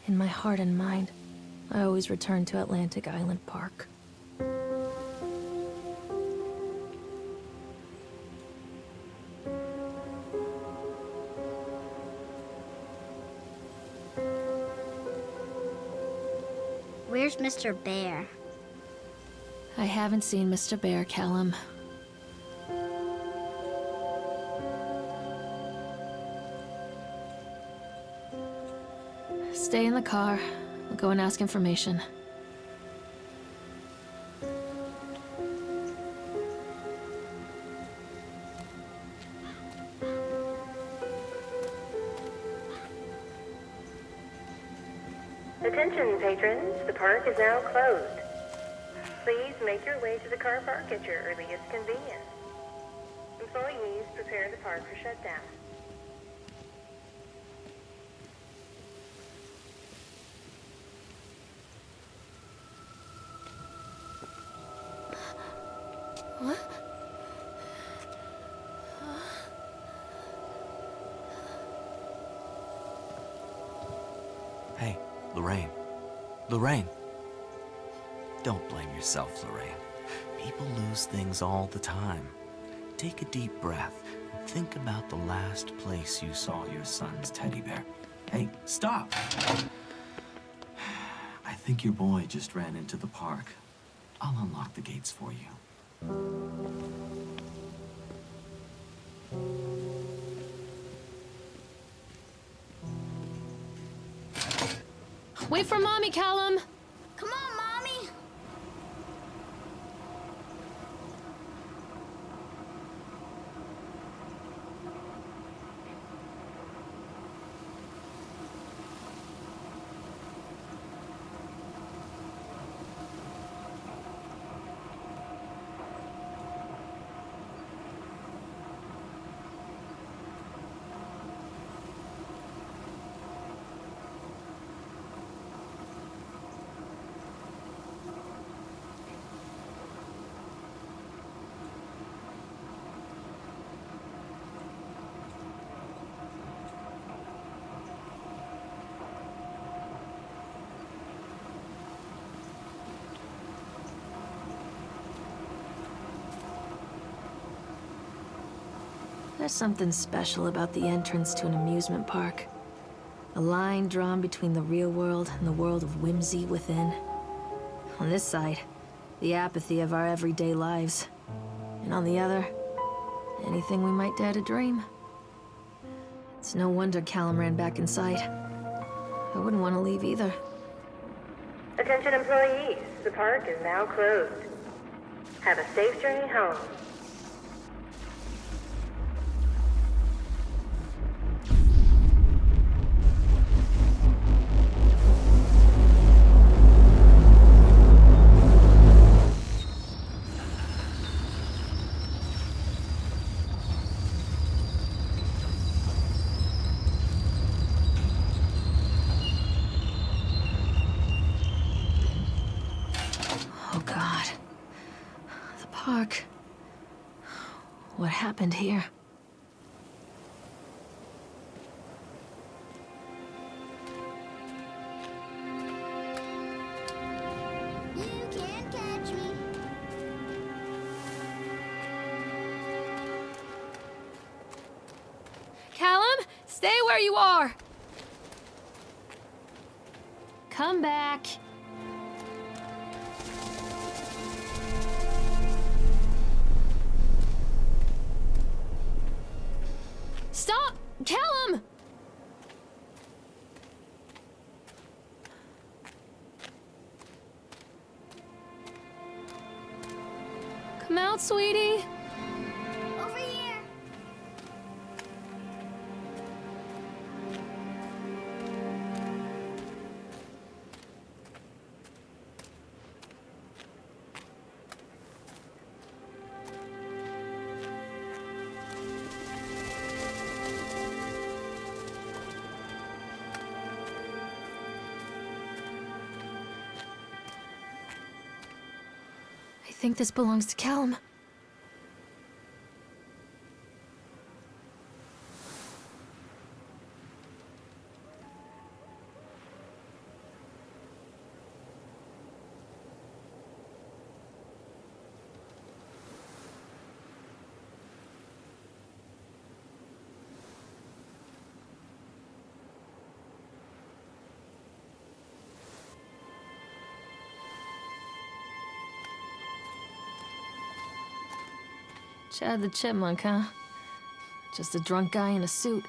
In my heart and mind, I always return to Atlantic Island Park. Where's Mr. Bear? I haven't seen Mr. Bear, Callum. Stay in the car. We'll go and ask information. Attention, patrons. The park is now closed. Please make your way to the car park at your earliest convenience. Employees prepare the park for shutdown. What? Hey, Lorraine. Lorraine. Don't blame yourself, Lorraine. People lose things all the time. Take a deep breath and think about the last place you saw your son's teddy bear. Hey, stop! I think your boy just ran into the park. I'll unlock the gates for you. Wait for Mommy, Callum! Come on, Mommy! There's something special about the entrance to an amusement park. A line drawn between the real world and the world of whimsy within. On this side, the apathy of our everyday lives. And on the other, anything we might dare to dream. It's no wonder Callum ran back inside. I wouldn't want to leave either. Attention, employees. The park is now closed. Have a safe journey home. Oh God. The park. What happened here? You can't catch me. Callum, stay where you are! Come back. Stop! Callum! Come out, sweetie. Over here. I think this belongs to Callum. Chad the Chipmunk, huh? Just a drunk guy in a suit.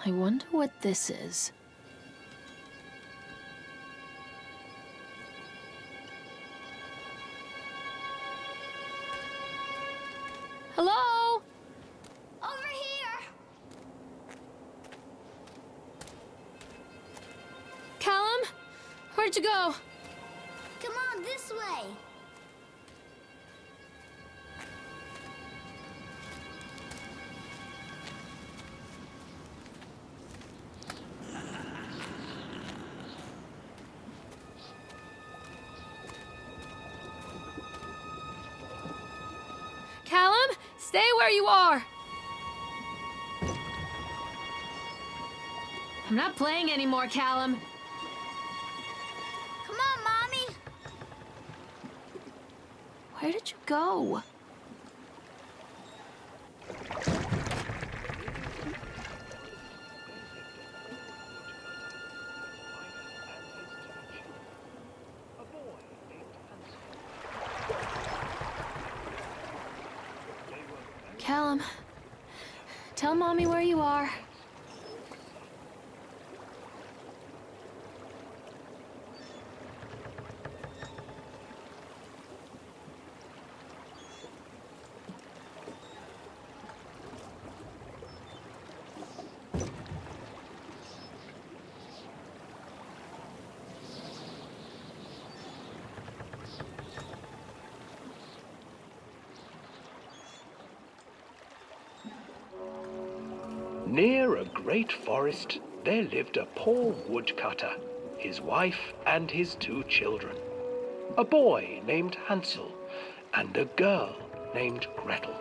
I wonder what this is. Hello? Over here! Callum? Where'd you go? Come on, this way! Callum, stay where you are! I'm not playing anymore, Callum. Come on, Mommy! Where did you go? Callum, tell Mommy where you are. Near a great forest, there lived a poor woodcutter, his wife and his 2 children, a boy named Hansel and a girl named Gretel.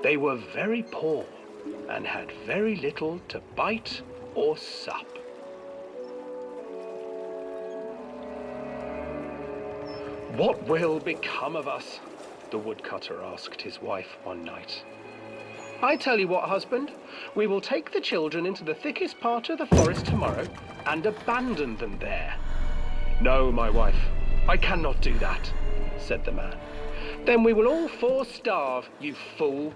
They were very poor and had very little to bite or sup. "What will become of us?" the woodcutter asked his wife one night. "I tell you what, husband, we will take the children into the thickest part of the forest tomorrow and abandon them there." "No, my wife, I cannot do that," said the man. "Then we will all 4 starve, you fool."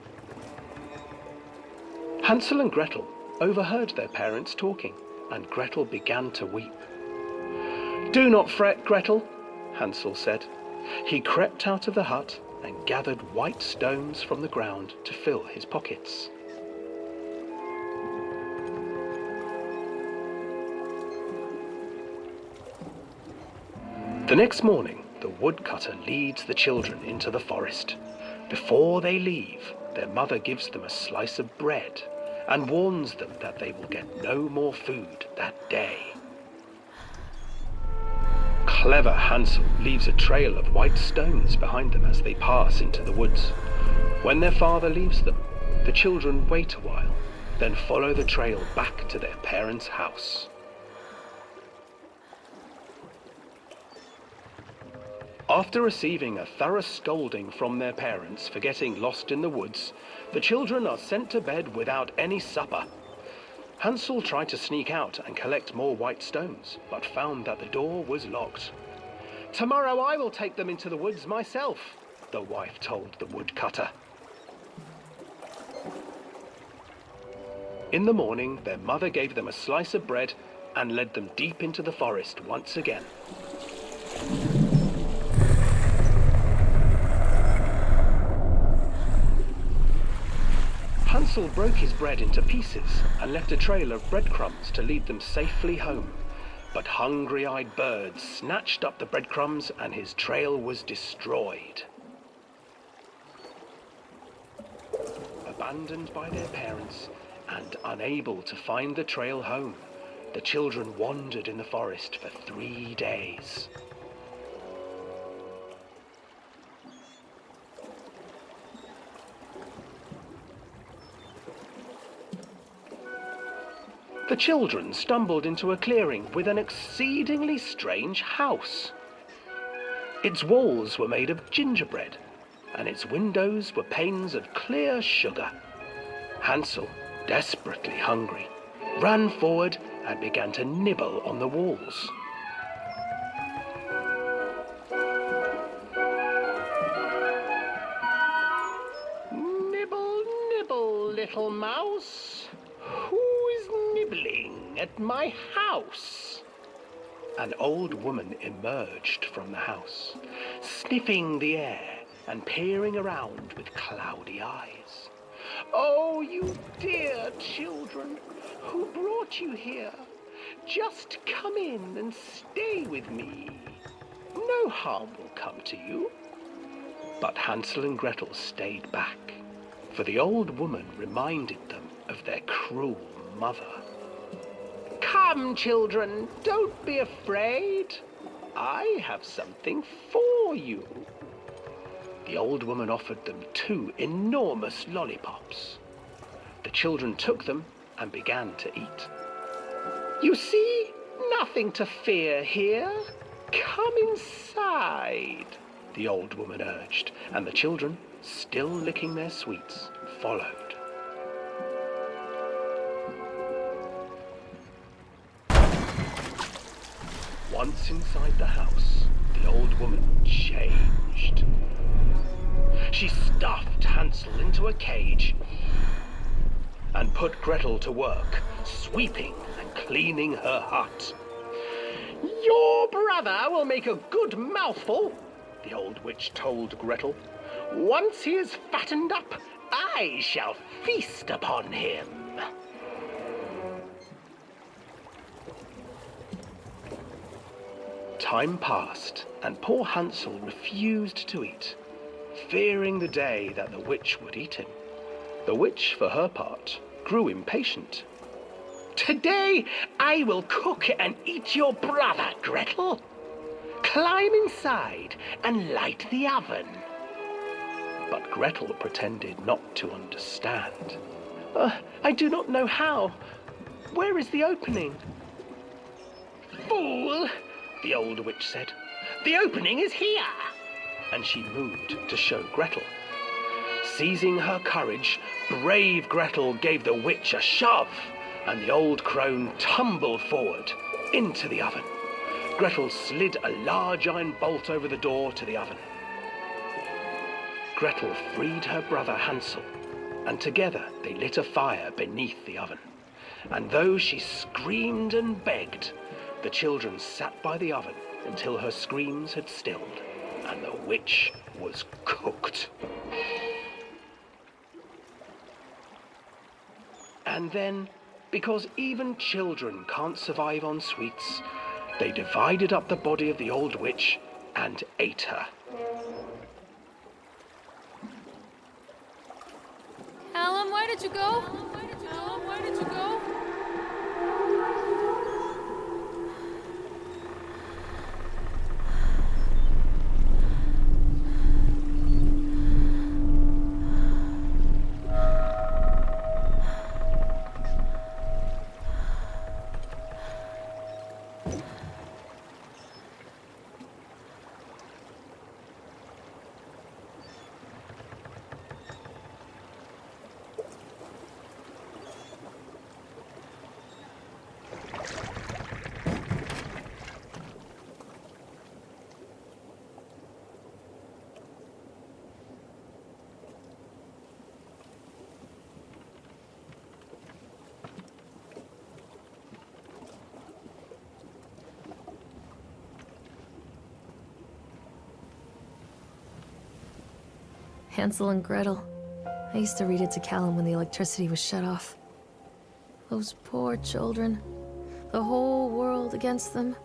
Hansel and Gretel overheard their parents talking, and Gretel began to weep. "Do not fret, Gretel," Hansel said. He crept out of the hut and gathered white stones from the ground to fill his pockets. The next morning, the woodcutter leads the children into the forest. Before they leave, their mother gives them a slice of bread and warns them that they will get no more food that day. Clever Hansel leaves a trail of white stones behind them as they pass into the woods. When their father leaves them, the children wait a while, then follow the trail back to their parents' house. After receiving a thorough scolding from their parents for getting lost in the woods, the children are sent to bed without any supper. Hansel tried to sneak out and collect more white stones, but found that the door was locked. "Tomorrow I will take them into the woods myself," the wife told the woodcutter. In the morning, their mother gave them a slice of bread and led them deep into the forest once again. Hansel broke his bread into pieces and left a trail of breadcrumbs to lead them safely home. But hungry-eyed birds snatched up the breadcrumbs and his trail was destroyed. Abandoned by their parents and unable to find the trail home, the children wandered in the forest for 3 days. The children stumbled into a clearing with an exceedingly strange house. Its walls were made of gingerbread, and its windows were panes of clear sugar. Hansel, desperately hungry, ran forward and began to nibble on the walls. Nibble, nibble, little mouse. Who is nibbling at my house? An old woman emerged from the house, sniffing the air and peering around with cloudy eyes. Oh, you dear children, who brought you here? Just come in and stay with me. No harm will come to you. But Hansel and Gretel stayed back, for the old woman reminded them of their cruel mother. Come, children, don't be afraid. I have something for you. The old woman offered them 2 enormous lollipops. The children took them and began to eat. You see, nothing to fear here. Come inside, the old woman urged, and the children, still licking their sweets, followed. Once inside the house, the old woman changed. She stuffed Hansel into a cage and put Gretel to work, sweeping and cleaning her hut. Your brother will make a good mouthful, the old witch told Gretel. Once he is fattened up, I shall feast upon him. Time passed, and poor Hansel refused to eat, fearing the day that the witch would eat him. The witch, for her part, grew impatient. Today I will cook and eat your brother, Gretel. Climb inside and light the oven. But Gretel pretended not to understand. I do not know how. Where is the opening? Fool, the old witch said. The opening is here. And she moved to show Gretel. Seizing her courage, brave Gretel gave the witch a shove, and the old crone tumbled forward into the oven. Gretel slid a large iron bolt over the door to the oven. Gretel freed her brother Hansel, and together they lit a fire beneath the oven. And though she screamed and begged, the children sat by the oven until her screams had stilled, and the witch was cooked. And then, because even children can't survive on sweets, they divided up the body of the old witch and ate her. Callum, where did you go? Callum, where did you go? Hansel and Gretel. I used to read it to Callum when the electricity was shut off. Those poor children. The whole world against them.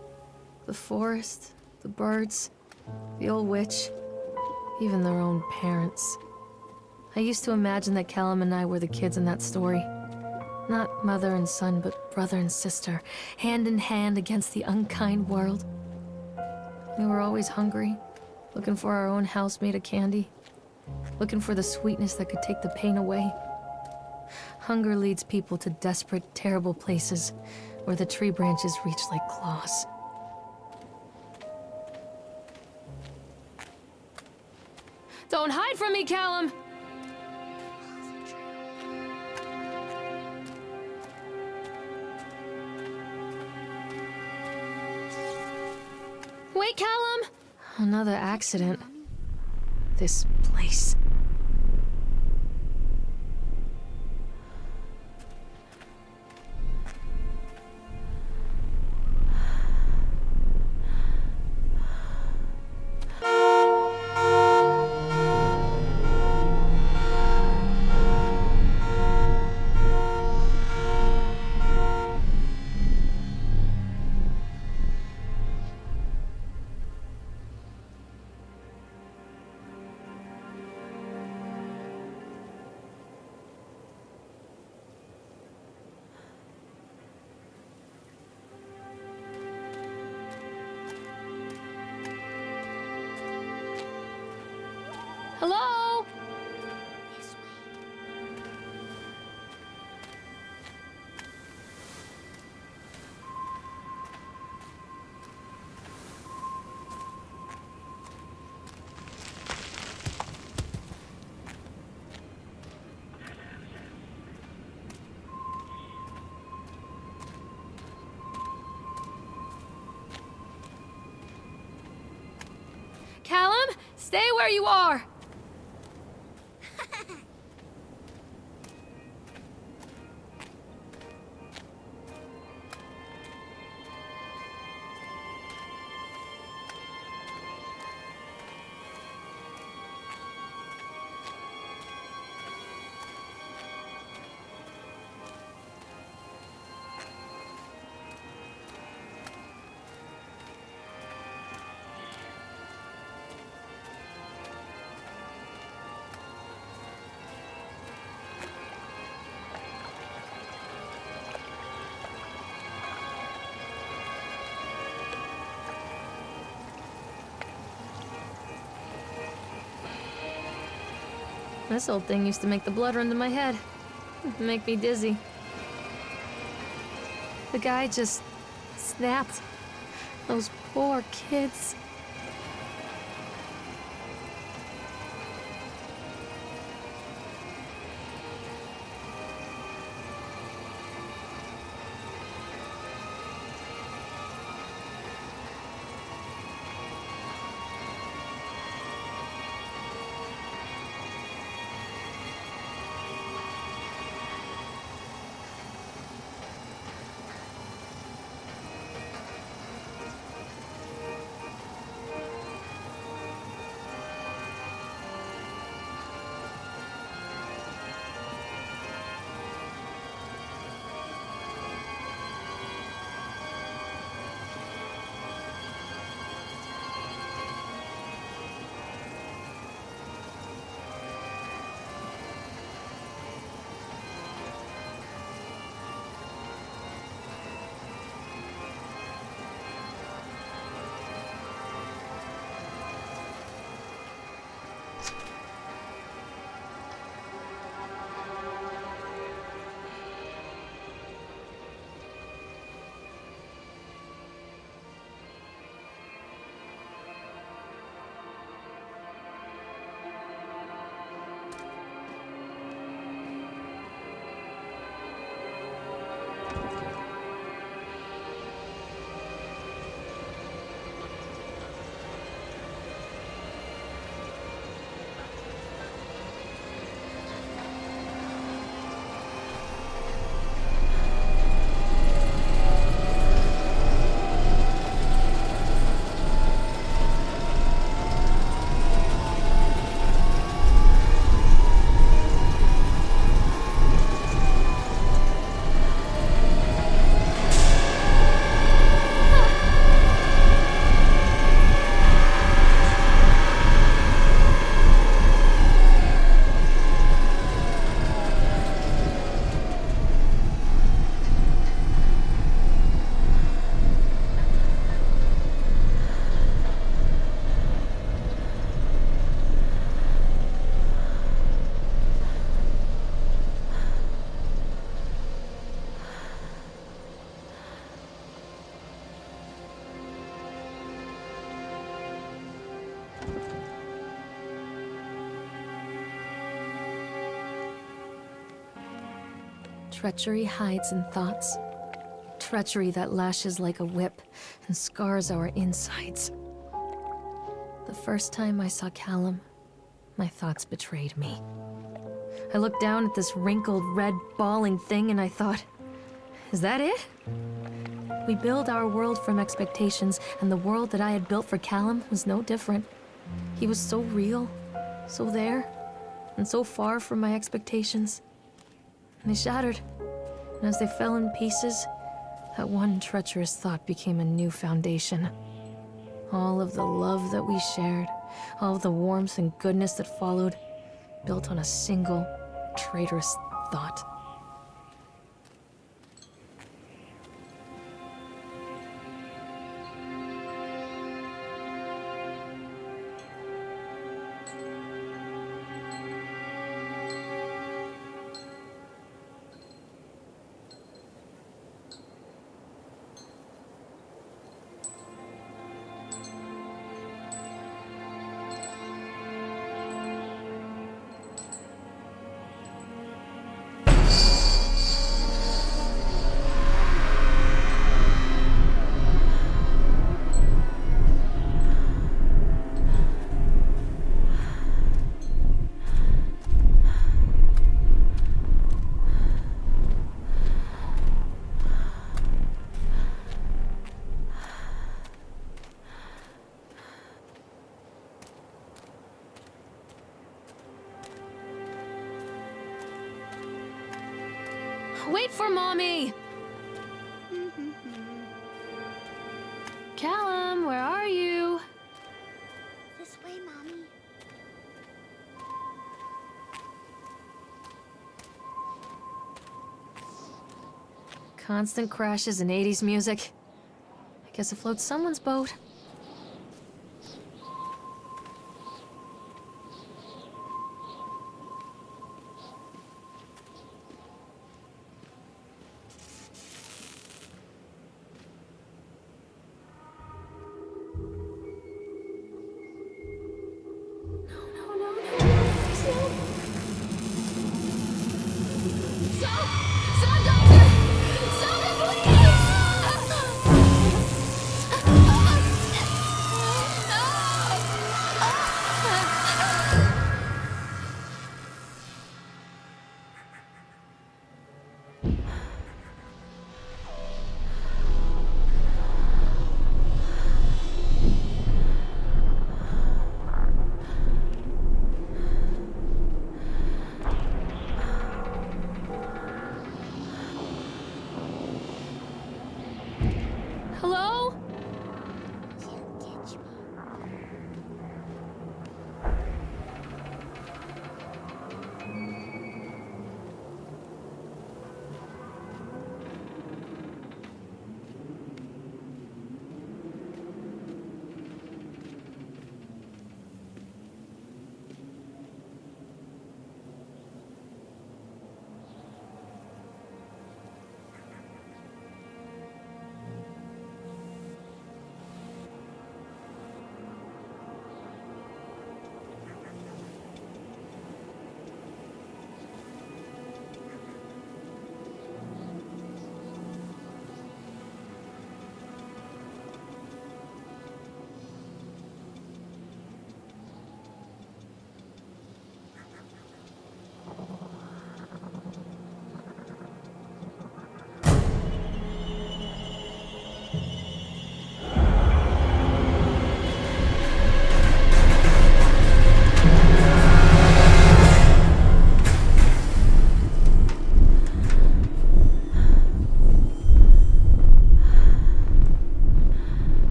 The forest, the birds, the old witch, even their own parents. I used to imagine that Callum and I were the kids in that story. Not mother and son, but brother and sister, hand in hand against the unkind world. We were always hungry, looking for our own house made of candy. Looking for the sweetness that could take the pain away. Hunger leads people to desperate, terrible places where the tree branches reach like claws. Don't hide from me, Callum! Wait, Callum! Another accident. This place. Hello? Callum, stay where you are! This old thing used to make the blood run to my head. Make me dizzy. The guy just snapped. Those poor kids. Treachery hides in thoughts. Treachery that lashes like a whip and scars our insides. The first time I saw Callum, my thoughts betrayed me. I looked down at this wrinkled, red, bawling thing and I thought, is that it? We build our world from expectations, and the world that I had built for Callum was no different. He was so real, so there, and so far from my expectations. And they shattered, and as they fell in pieces, that one treacherous thought became a new foundation. All of the love that we shared, all of the warmth and goodness that followed, built on a single, traitorous thought. Wait for Mommy! Callum, where are you? This way, Mommy. Constant crashes and 80s music. I guess it floats someone's boat. Hello? Can't catch me.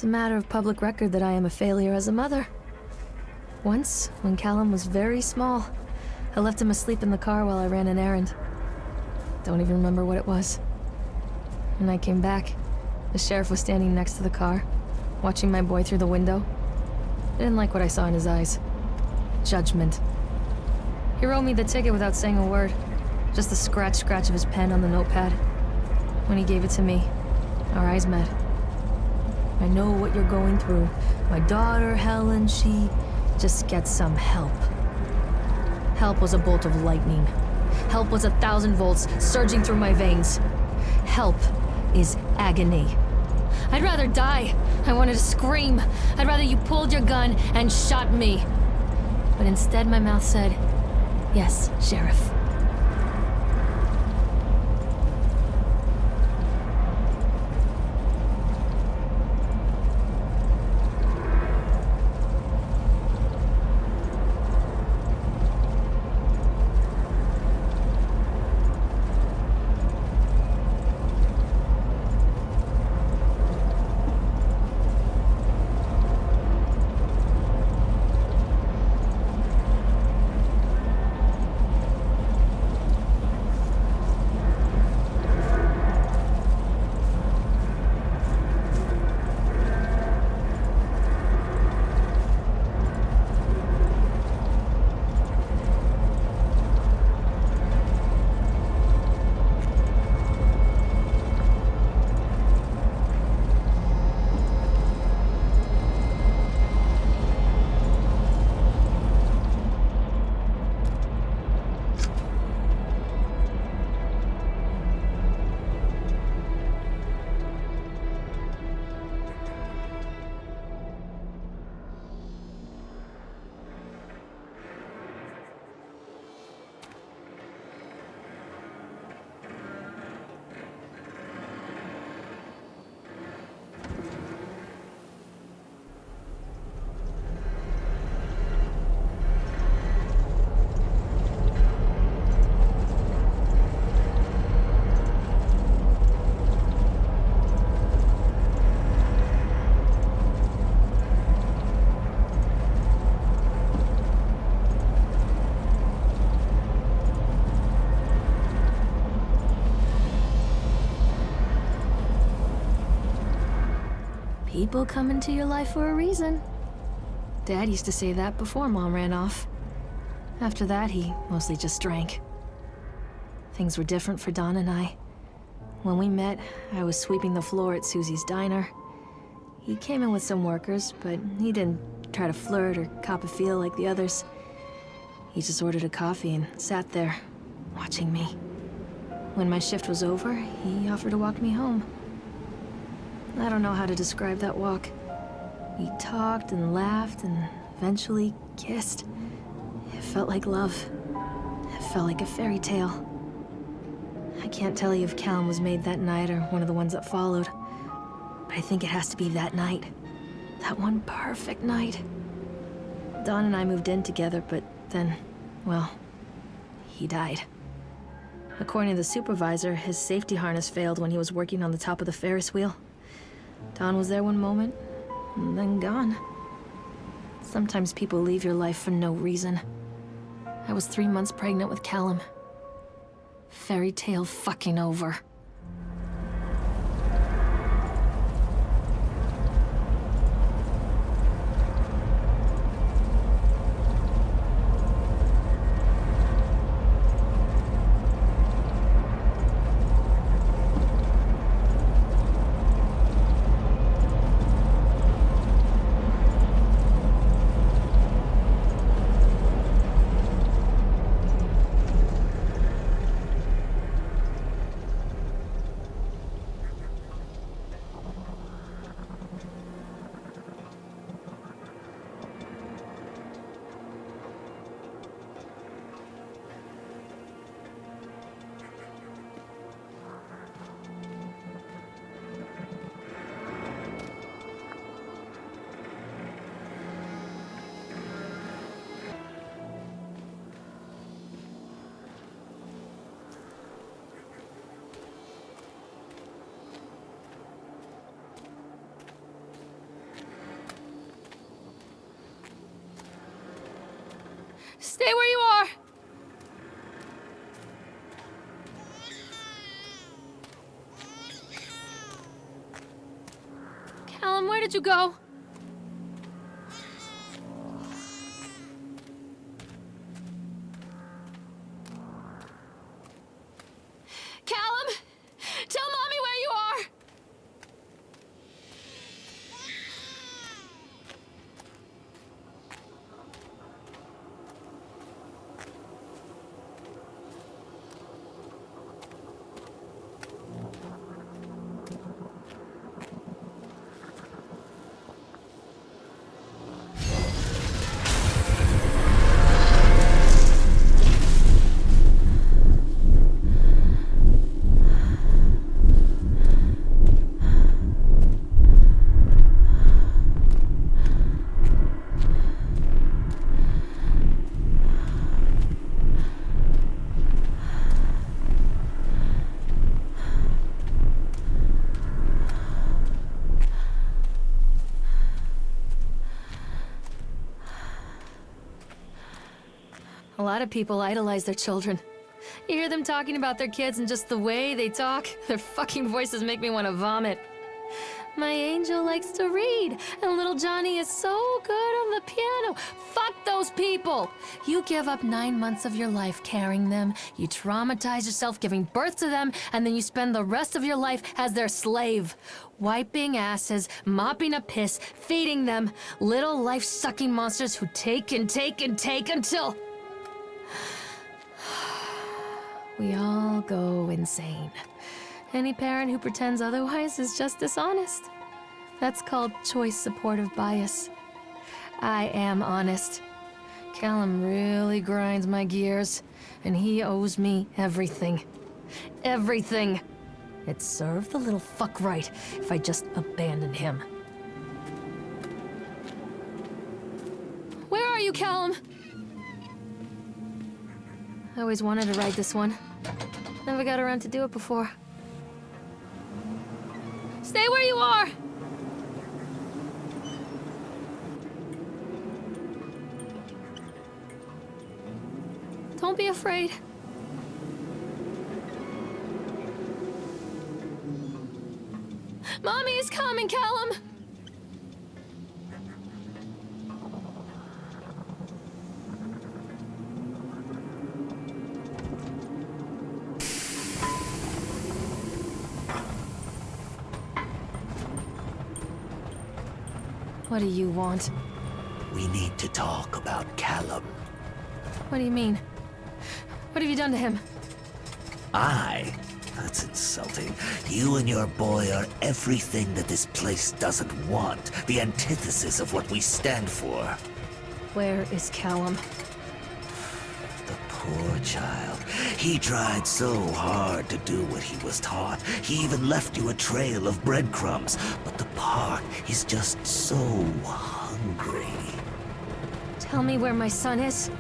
It's a matter of public record that I am a failure as a mother. Once, when Callum was very small, I left him asleep in the car while I ran an errand. Don't even remember what it was. When I came back, the sheriff was standing next to the car, watching my boy through the window. I didn't like what I saw in his eyes. Judgment. He wrote me the ticket without saying a word. Just the scratch of his pen on the notepad. When he gave it to me, our eyes met. I know what you're going through. My daughter, Helen, she just gets some help. Help was a bolt of lightning. Help was 1,000 volts surging through my veins. Help is agony. I'd rather die. I wanted to scream. I'd rather you pulled your gun and shot me. But instead my mouth said, "Yes, Sheriff." People come into your life for a reason. Dad used to say that before Mom ran off. After that, he mostly just drank. Things were different for Don and I. When we met, I was sweeping the floor at Susie's diner. He came in with some workers, but he didn't try to flirt or cop a feel like the others. He just ordered a coffee and sat there, watching me. When my shift was over, he offered to walk me home. I don't know how to describe that walk. We talked and laughed and eventually kissed. It felt like love. It felt like a fairy tale. I can't tell you if Callum was made that night or one of the ones that followed, but I think it has to be that night. That one perfect night. Don and I moved in together, but then, well, he died. According to the supervisor, his safety harness failed when he was working on the top of the Ferris wheel. Don was there one moment, and then gone. Sometimes people leave your life for no reason. I was 3 months pregnant with Callum. Fairy tale fucking over. Stay where you are! Callum, where did you go? A lot of people idolize their children. You hear them talking about their kids and just the way they talk, their fucking voices make me want to vomit. My angel likes to read, and little Johnny is so good on the piano. Fuck those people! You give up 9 months of your life carrying them, you traumatize yourself giving birth to them, and then you spend the rest of your life as their slave. Wiping asses, mopping up piss, feeding them. Little life-sucking monsters who take and take and take until... we all go insane. Any parent who pretends otherwise is just dishonest. That's called choice supportive bias. I am honest. Callum really grinds my gears, and he owes me everything. Everything. It'd serve the little fuck right if I just abandoned him. Where are you, Callum? I always wanted to ride this one. Never got around to do it before. Stay where you are! Don't be afraid. Mommy is coming, Callum! What do you want? We need to talk about Callum. What do you mean? What have you done to him? That's insulting. You and your boy are everything that this place doesn't want. The antithesis of what we stand for. Where is Callum? The poor child. He tried so hard to do what he was taught. He even left you a trail of breadcrumbs. But the park is just so hungry. Tell me where my son is.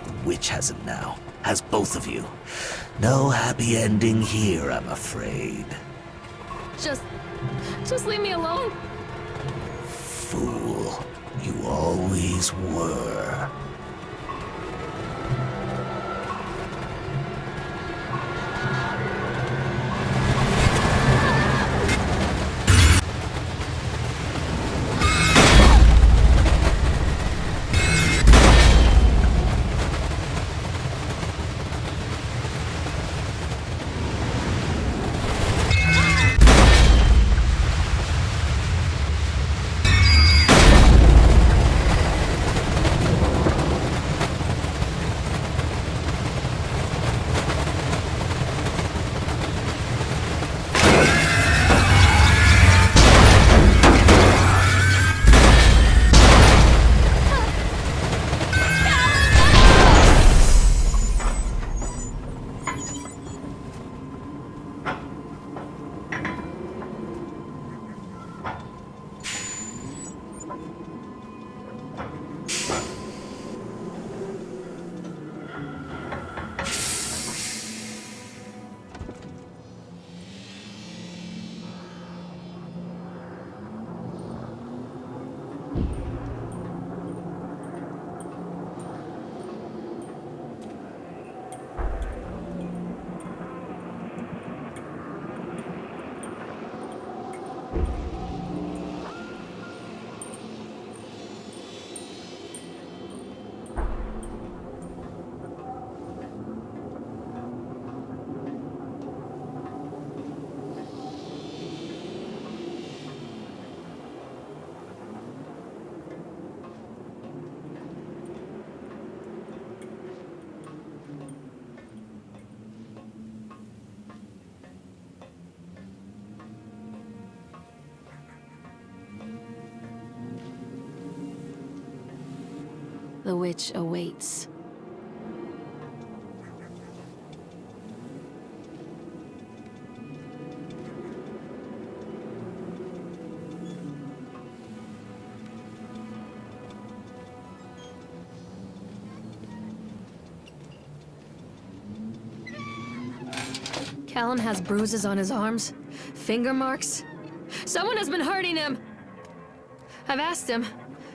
The witch has him now. Has both of you. No happy ending here, I'm afraid. Just leave me alone. Fool. You always were. The witch awaits. Callum has bruises on his arms, finger marks. Someone has been hurting him. I've asked him,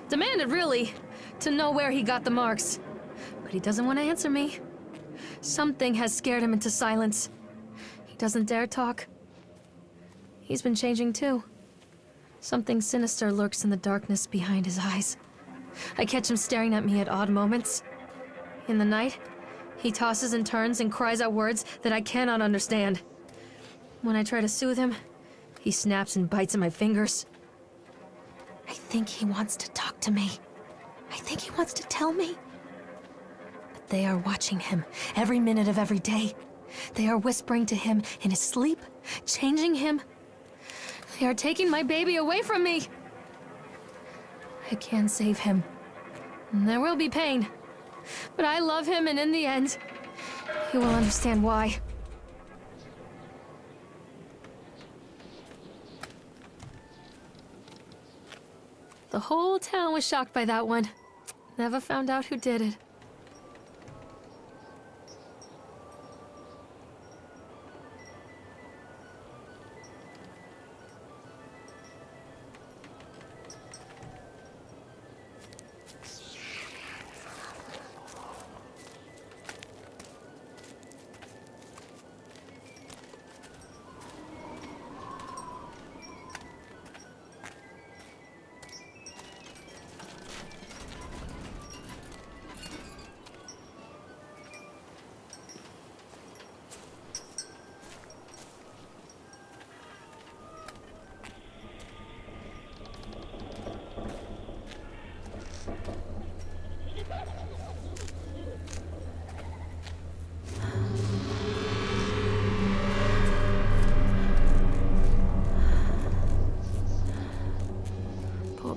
demanded really, to know where he got the marks. But But he doesn't want to answer me. Something has scared him into silence. He doesn't dare talk. He's been changing too. Something sinister lurks in the darkness behind his eyes. I catch him staring at me at odd moments. In the night, he tosses and turns and cries out words that I cannot understand. When I try to soothe him, he snaps and bites at my fingers. I think he wants to talk to me. I think he wants to tell me. But they are watching him every minute of every day. They are whispering to him in his sleep, changing him. They are taking my baby away from me. I can save him. And there will be pain. But I love him, and in the end, he will understand why. The whole town was shocked by that one. Never found out who did it.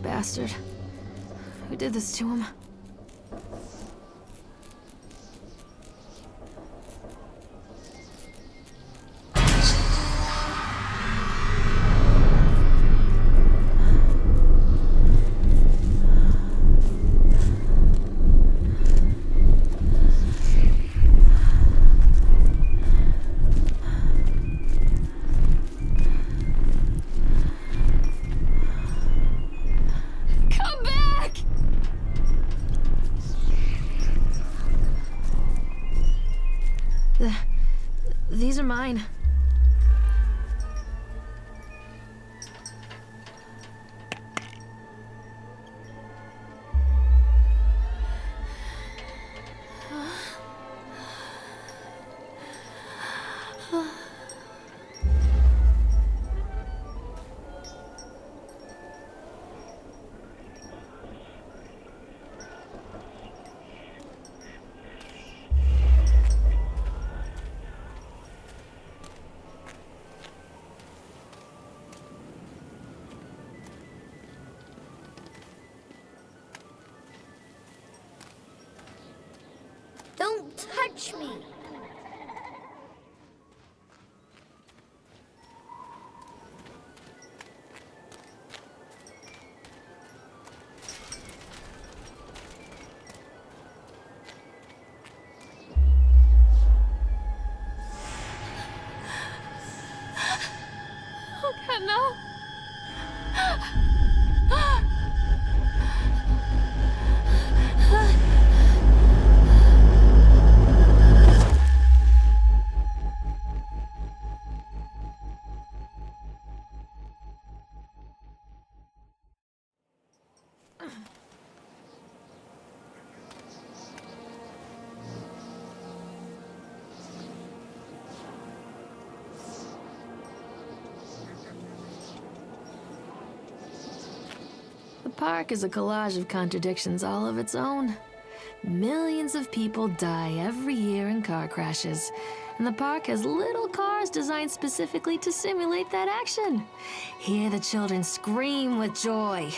Bastard. Who did this to him? These are mine. Don't touch me! Oh God, no! The park is a collage of contradictions all of its own. Millions of people die every year in car crashes, and the park has little cars designed specifically to simulate that action. Hear the children scream with joy.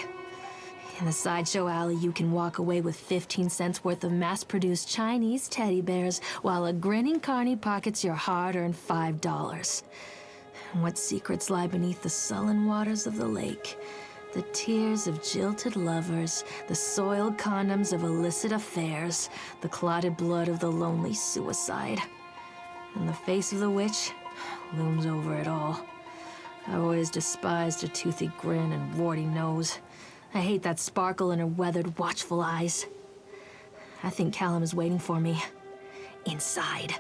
In the sideshow alley, you can walk away with 15 cents worth of mass-produced Chinese teddy bears while a grinning carny pockets your hard-earned $5. And what secrets lie beneath the sullen waters of the lake? The tears of jilted lovers, the soiled condoms of illicit affairs, the clotted blood of the lonely suicide. And the face of the witch looms over it all. I've always despised her toothy grin and warty nose. I hate that sparkle in her weathered, watchful eyes. I think Callum is waiting for me. Inside.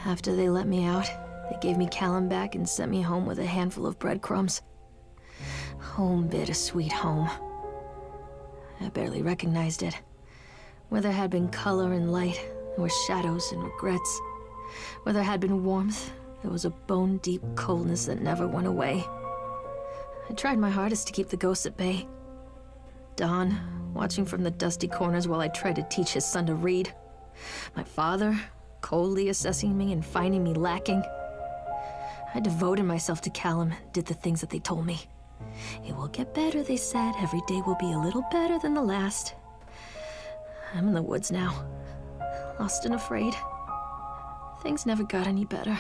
After they let me out, they gave me Callum back and sent me home with a handful of breadcrumbs. Home, bittersweet home. I barely recognized it. Where there had been color and light, there were shadows and regrets. Where there had been warmth, there was a bone-deep coldness that never went away. I tried my hardest to keep the ghosts at bay. Don, watching from the dusty corners while I tried to teach his son to read. My father, coldly assessing me and finding me lacking. I devoted myself to Callum and did the things that they told me. It will get better, they said. Every day will be a little better than the last. I'm in the woods now. lost and afraid. Things never got any better.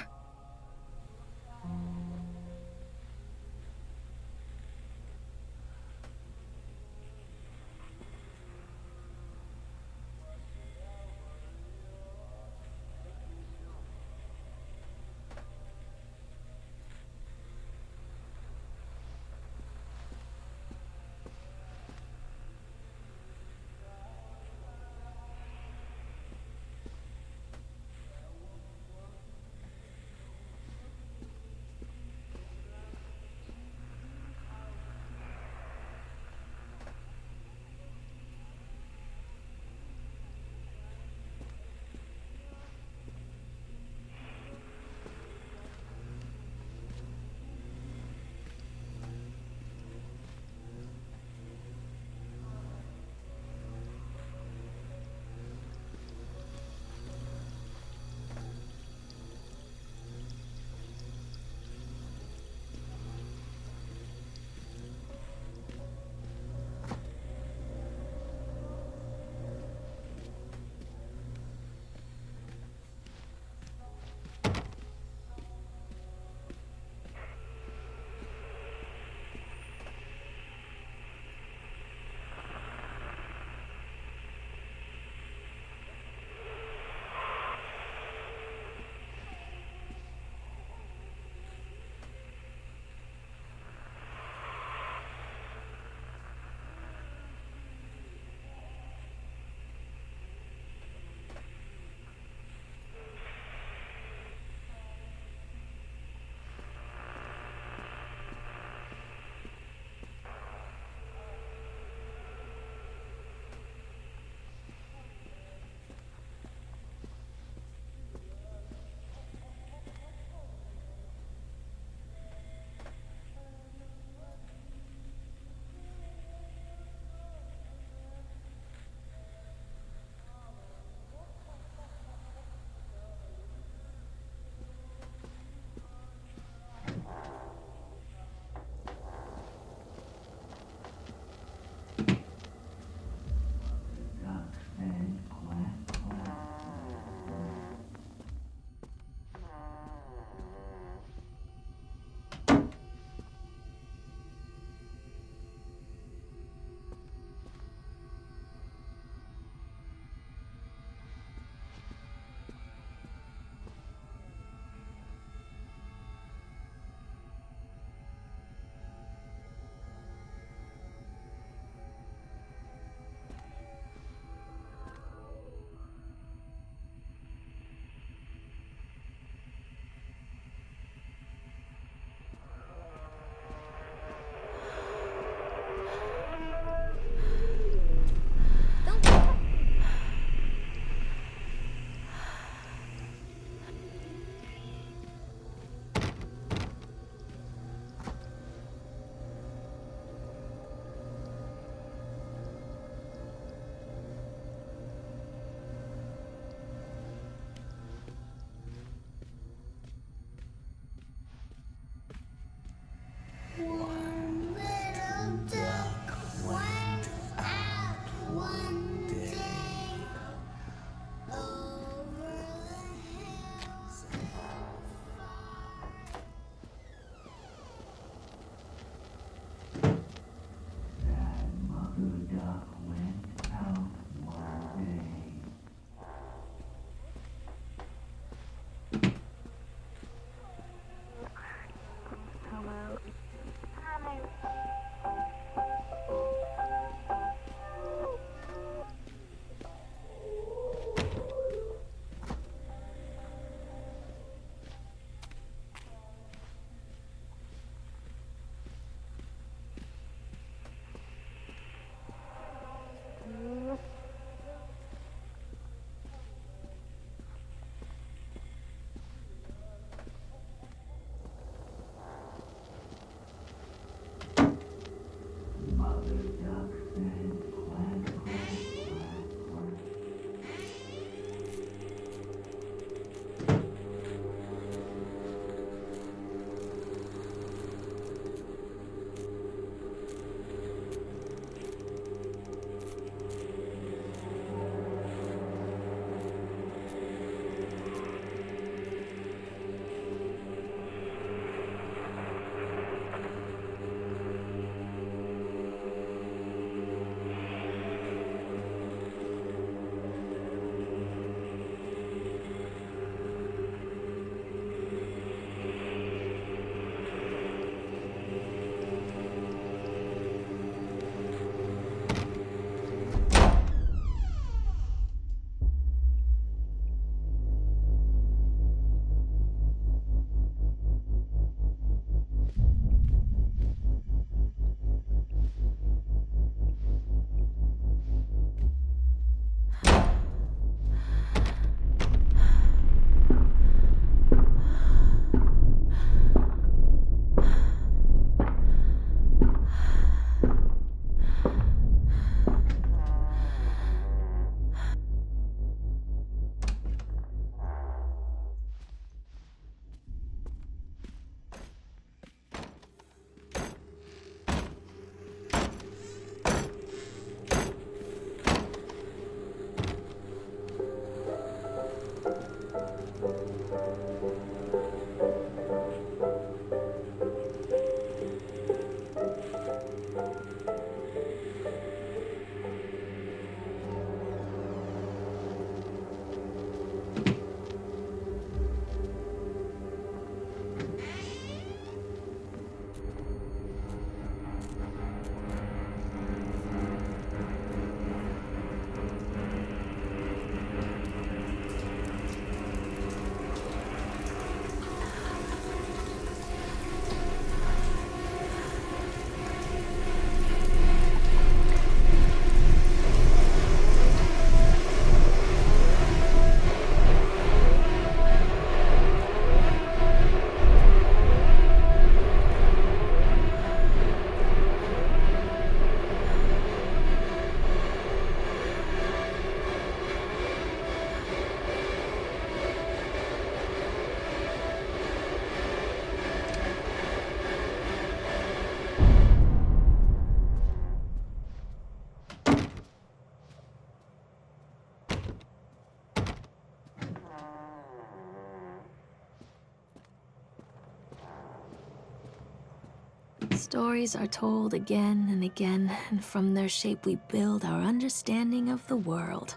Stories are told again and again, and from their shape we build our understanding of the world.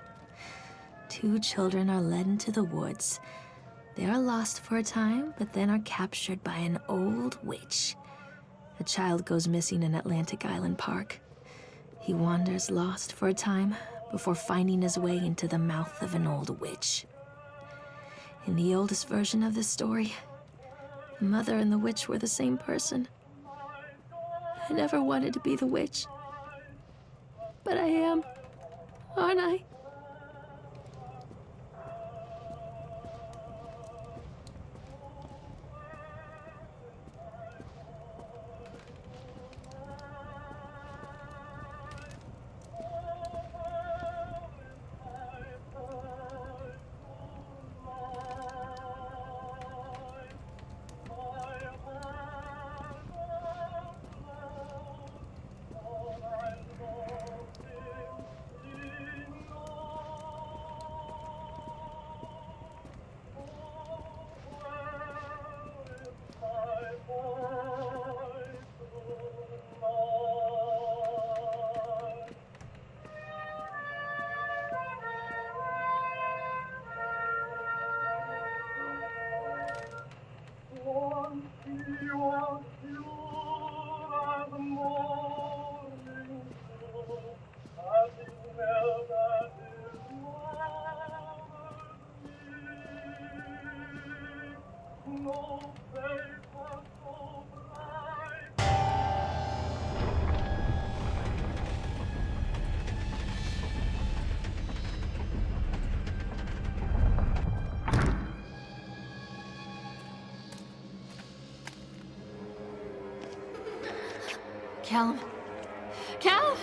Two children are led into the woods. They are lost for a time, but then are captured by an old witch. A child goes missing in Atlantic Island Park. He wanders lost for a time before finding his way into the mouth of an old witch. In the oldest version of this story, the mother and the witch were the same person. I never wanted to be the witch. But I am, aren't I? Callum? Callum?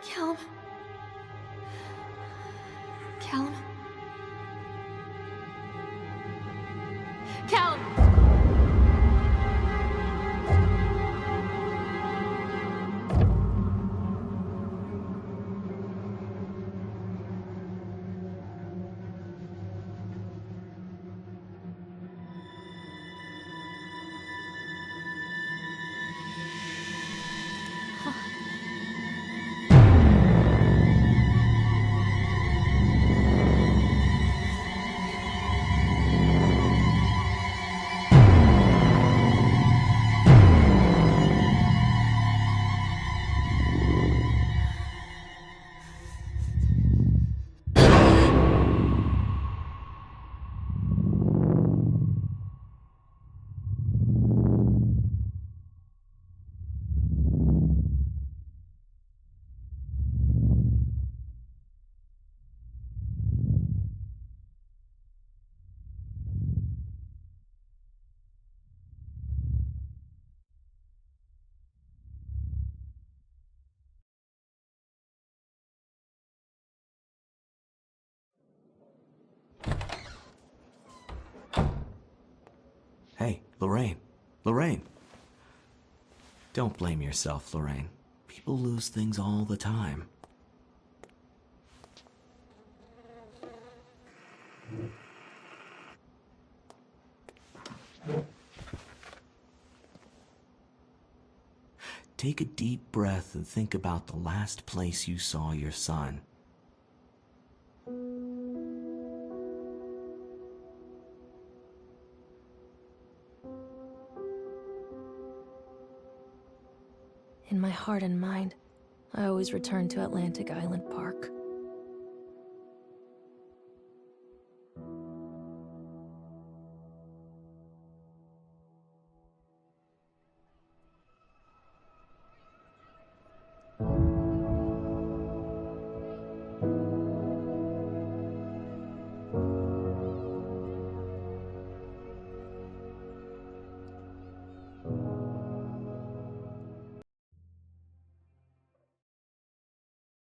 Callum? Callum? Callum! Hey, Lorraine. Lorraine. Don't blame yourself, Lorraine. People lose things all the time. Take a deep breath and think about the last place you saw your son. In my heart and mind, I always return to Atlantic Island Park.